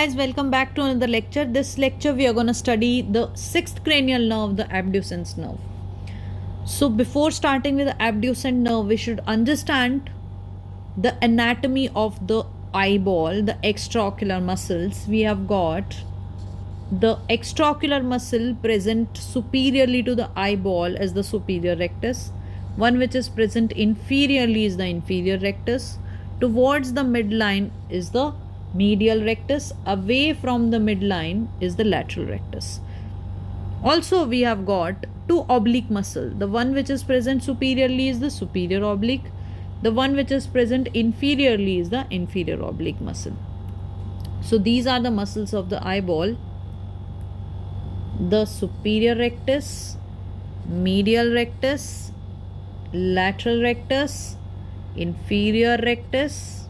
Guys, welcome back to another lecture. This lecture we are going to study the sixth cranial nerve, the abducens nerve. So before starting with the abducent nerve, we should understand the anatomy of the eyeball, the extraocular muscles. We have got the extraocular muscle present superiorly to the eyeball as the superior rectus. One which is present inferiorly is the inferior rectus. Towards the midline is the medial rectus. Away from the midline is the lateral rectus. Also, we have got two oblique muscle. The one which is present superiorly is the superior oblique. The one which is present inferiorly is the inferior oblique muscle. So these are the muscles of the eyeball: the superior rectus, medial rectus, lateral rectus, inferior rectus,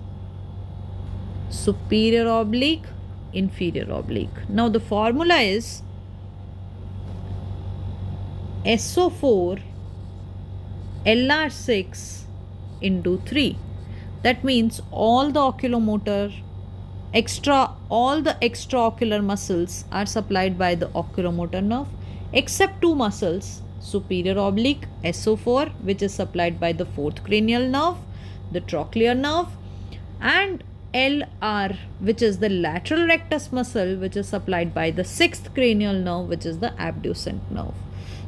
superior oblique, inferior oblique. Now the formula is SO4 LR6 into 3. That means all the extraocular muscles are supplied by the oculomotor nerve except two muscles: superior oblique SO4, which is supplied by the fourth cranial nerve, the trochlear nerve, and LR, which is the lateral rectus muscle, which is supplied by the sixth cranial nerve, which is the abducent nerve.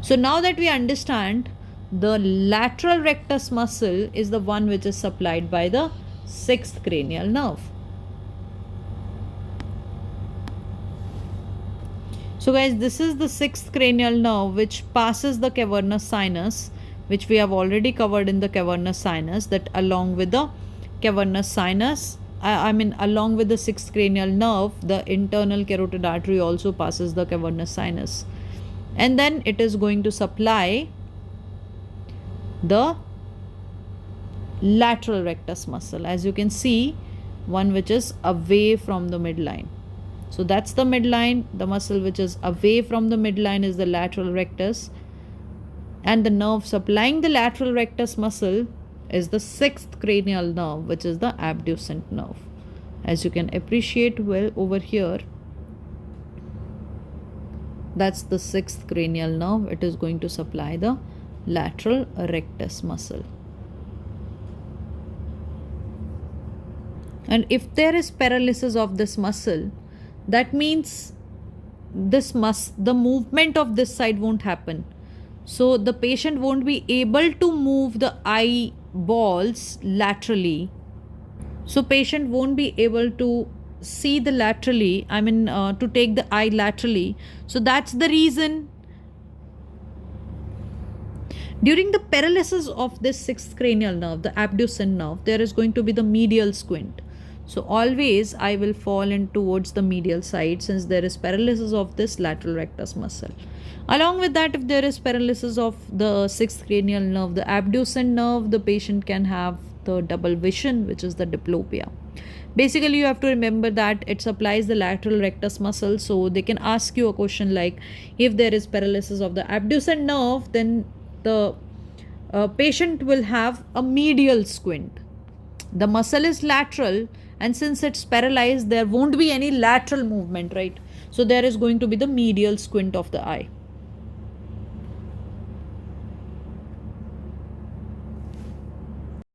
So now that we understand, the lateral rectus muscle is the one which is supplied by the sixth cranial nerve. So guys, this is the sixth cranial nerve which passes the cavernous sinus, which we have already covered in the cavernous sinus, that along with the cavernous sinus, along with the sixth cranial nerve, the internal carotid artery also passes the cavernous sinus. And then it is going to supply the lateral rectus muscle. As you can see, one which is away from the midline. So that's the midline. The muscle which is away from the midline is the lateral rectus. And the nerve supplying the lateral rectus muscle is the sixth cranial nerve, which is the abducent nerve. As you can appreciate well over here, that's the sixth cranial nerve. It is going to supply the lateral rectus muscle. And if there is paralysis of this muscle, that means the movement of this side won't happen. So the patient won't be able to move the eyeballs laterally. So patient won't be able to see the laterally, to take the eye laterally. So that's the reason during the paralysis of this sixth cranial nerve, the abducent nerve, there is going to be the medial squint. So always I will fall in towards the medial side since there is paralysis of this lateral rectus muscle. Along with that, if there is paralysis of the sixth cranial nerve, the abducent nerve, the patient can have the double vision, which is the diplopia. Basically, you have to remember that it supplies the lateral rectus muscle. So they can ask you a question like, if there is paralysis of the abducent nerve, then the patient will have a medial squint. The muscle is lateral, and since it's paralyzed, there won't be any lateral movement, right? So there is going to be the medial squint of the eye.